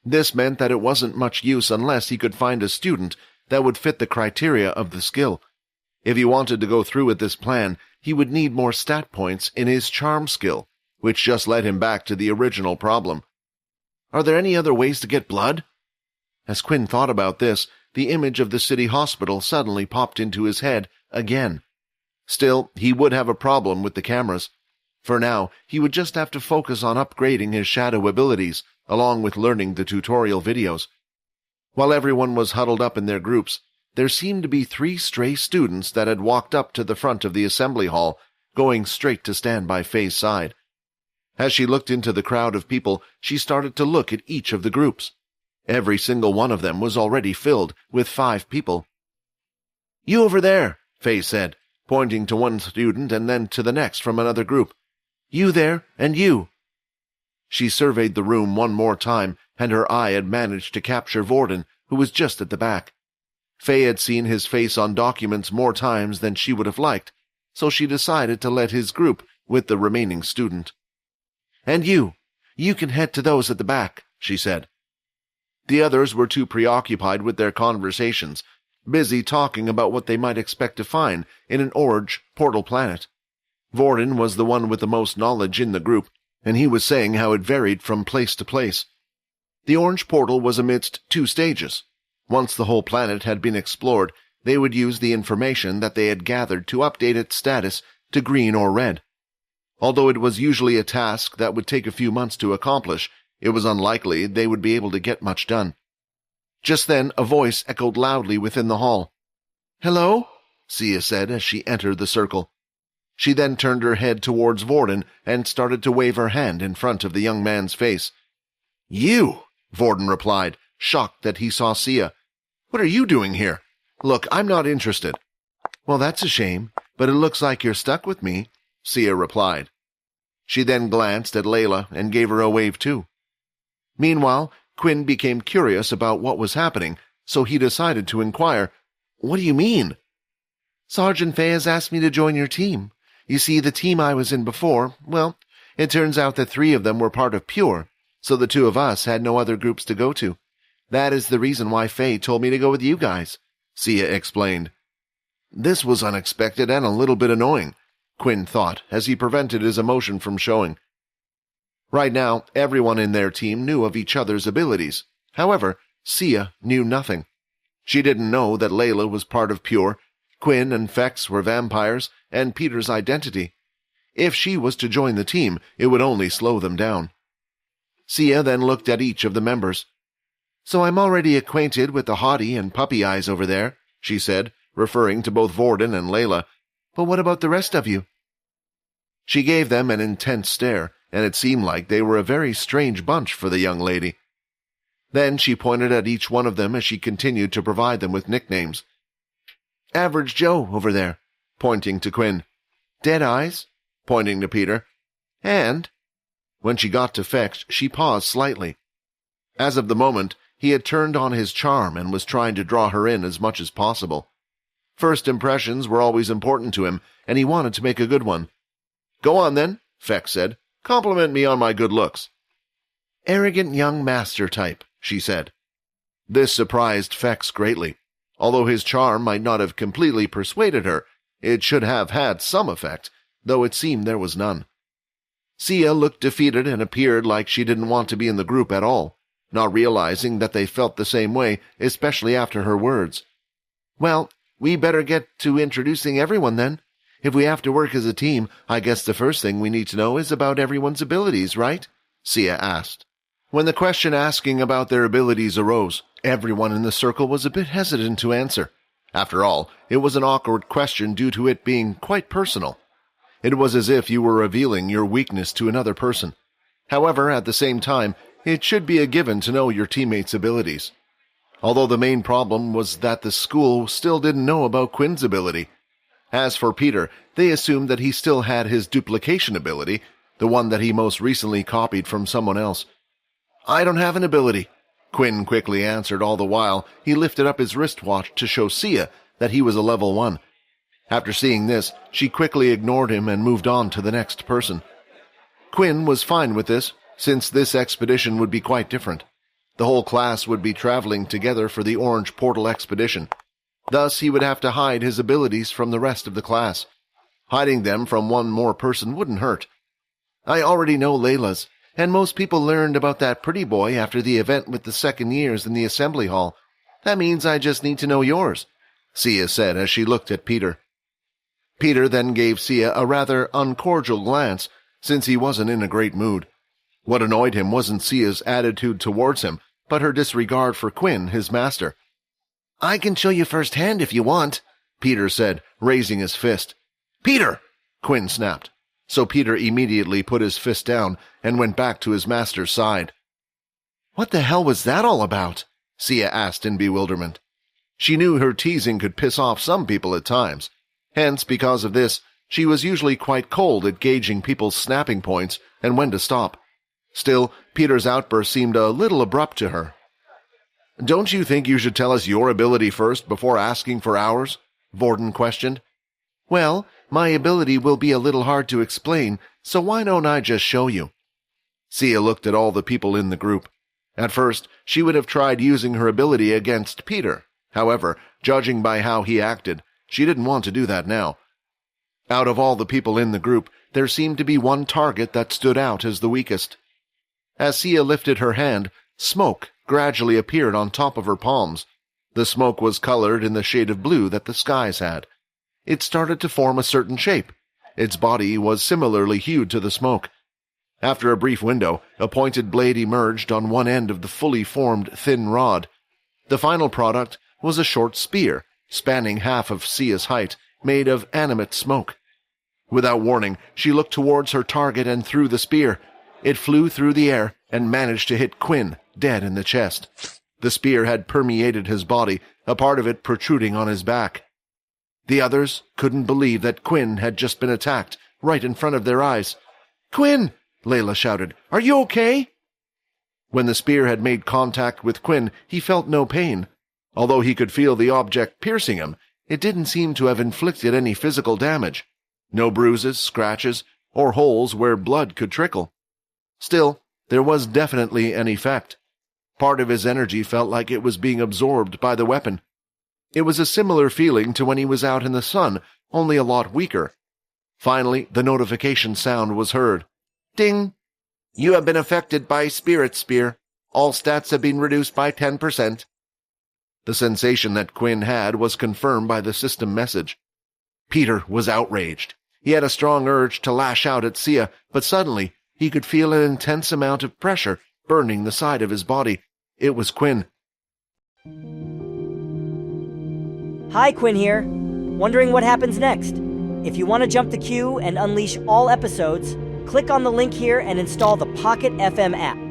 This meant that it wasn't much use unless he could find a student that would fit the criteria of the skill. If he wanted to go through with this plan, he would need more stat points in his charm skill, which just led him back to the original problem. Are there any other ways to get blood? As Quinn thought about this, the image of the city hospital suddenly popped into his head again. Still, he would have a problem with the cameras. For now, he would just have to focus on upgrading his shadow abilities, along with learning the tutorial videos. While everyone was huddled up in their groups, there seemed to be 3 stray students that had walked up to the front of the assembly hall, going straight to stand by Faye's side. As she looked into the crowd of people, she started to look at each of the groups. Every single one of them was already filled with 5 people. "You over there," Faye said, pointing to one student and then to the next from another group. "You there, and you." She surveyed the room one more time, and her eye had managed to capture Vorden, who was just at the back. Faye had seen his face on documents more times than she would have liked, so she decided to let his group with the remaining student. "And you can head to those at the back," she said. The others were too preoccupied with their conversations, busy talking about what they might expect to find in an orange portal planet. Vorden was the one with the most knowledge in the group, and he was saying how it varied from place to place. The orange portal was amidst 2 stages. Once the whole planet had been explored, they would use the information that they had gathered to update its status to green or red. Although it was usually a task that would take a few months to accomplish, it was unlikely they would be able to get much done. Just then, a voice echoed loudly within the hall. "Hello?" Sia said as she entered the circle. She then turned her head towards Vorden and started to wave her hand in front of the young man's face. "You!" Vorden replied, shocked that he saw Sia. "What are you doing here? Look, I'm not interested." "Well, that's a shame, but it looks like you're stuck with me," Sia replied. She then glanced at Layla and gave her a wave too. Meanwhile, Quinn became curious about what was happening, so he decided to inquire, "What do you mean?" "Sergeant Faye has asked me to join your team. You see, the team I was in before, well, it turns out that 3 of them were part of Pure, so the 2 of us had no other groups to go to. That is the reason why Faye told me to go with you guys," Sia explained. This was unexpected and a little bit annoying, Quinn thought, as he prevented his emotion from showing. Right now, everyone in their team knew of each other's abilities. However, Sia knew nothing. She didn't know that Layla was part of Pure, Quinn and Fex were vampires, and Peter's identity. If she was to join the team, it would only slow them down. Sia then looked at each of the members. "So I'm already acquainted with the hottie and puppy eyes over there," she said, referring to both Vorden and Layla. "But what about the rest of you?" She gave them an intense stare, and it seemed like they were a very strange bunch for the young lady. Then she pointed at each one of them as she continued to provide them with nicknames. "Average Joe over there," pointing to Quinn. "Dead Eyes," pointing to Peter. And, when she got to Fex, she paused slightly. As of the moment, he had turned on his charm and was trying to draw her in as much as possible. First impressions were always important to him, and he wanted to make a good one. "Go on, then," Fex said. "Compliment me on my good looks." "Arrogant young master type," she said. This surprised Fex greatly. Although his charm might not have completely persuaded her, it should have had some effect, though it seemed there was none. Sia looked defeated and appeared like she didn't want to be in the group at all, not realizing that they felt the same way, especially after her words. "Well, we better get to introducing everyone then. If we have to work as a team, I guess the first thing we need to know is about everyone's abilities, right?" Sia asked. When the question asking about their abilities arose, everyone in the circle was a bit hesitant to answer. After all, it was an awkward question due to it being quite personal. It was as if you were revealing your weakness to another person. However, at the same time, it should be a given to know your teammates' abilities. Although the main problem was that the school still didn't know about Quinn's ability. As for Peter, they assumed that he still had his duplication ability, the one that he most recently copied from someone else. "I don't have an ability," Quinn quickly answered, all the while he lifted up his wristwatch to show Sia that he was a level 1. After seeing this, she quickly ignored him and moved on to the next person. Quinn was fine with this, since this expedition would be quite different. The whole class would be traveling together for the Orange Portal expedition. Thus, he would have to hide his abilities from the rest of the class. Hiding them from one more person wouldn't hurt. I already know Layla's, and most people learned about that pretty boy after the event with the second years in the assembly hall. That means I just need to know yours, Sia said as she looked at Peter. Peter then gave Sia a rather uncordial glance, since he wasn't in a great mood. What annoyed him wasn't Sia's attitude towards him, but her disregard for Quinn, his master. I can show you firsthand if you want, Peter said, raising his fist. Peter! Quinn snapped. So Peter immediately put his fist down and went back to his master's side. What the hell was that all about? Sia asked in bewilderment. She knew her teasing could piss off some people at times. Hence, because of this, she was usually quite cold at gauging people's snapping points and when to stop. Still, Peter's outburst seemed a little abrupt to her. Don't you think you should tell us your ability first before asking for ours? Vorden questioned. Well, my ability will be a little hard to explain, so why don't I just show you? Sia looked at all the people in the group. At first, she would have tried using her ability against Peter. However, judging by how he acted, she didn't want to do that now. Out of all the people in the group, there seemed to be one target that stood out as the weakest. As Sia lifted her hand, smoke gradually appeared on top of her palms. The smoke was colored in the shade of blue that the skies had. It started to form a certain shape. Its body was similarly hued to the smoke. After a brief window, a pointed blade emerged on one end of the fully formed thin rod. The final product was a short spear, spanning half of Sia's height, made of animate smoke. Without warning, she looked towards her target and threw the spear. It flew through the air and managed to hit Quinn, dead in the chest. The spear had permeated his body, a part of it protruding on his back. The others couldn't believe that Quinn had just been attacked, right in front of their eyes. Quinn! Layla shouted. Are you okay? When the spear had made contact with Quinn, he felt no pain. Although he could feel the object piercing him, it didn't seem to have inflicted any physical damage. No bruises, scratches, or holes where blood could trickle. Still, there was definitely an effect. Part of his energy felt like it was being absorbed by the weapon. It was a similar feeling to when he was out in the sun, only a lot weaker. Finally, the notification sound was heard. Ding! You have been affected by Spirit Spear. All stats have been reduced by 10%. The sensation that Quinn had was confirmed by the system message. Peter was outraged. He had a strong urge to lash out at Sia, but suddenly he could feel an intense amount of pressure burning the side of his body. It was Quinn. Hi, Quinn here. Wondering what happens next? If you want to jump the queue and unleash all episodes, click on the link here and install the Pocket FM app.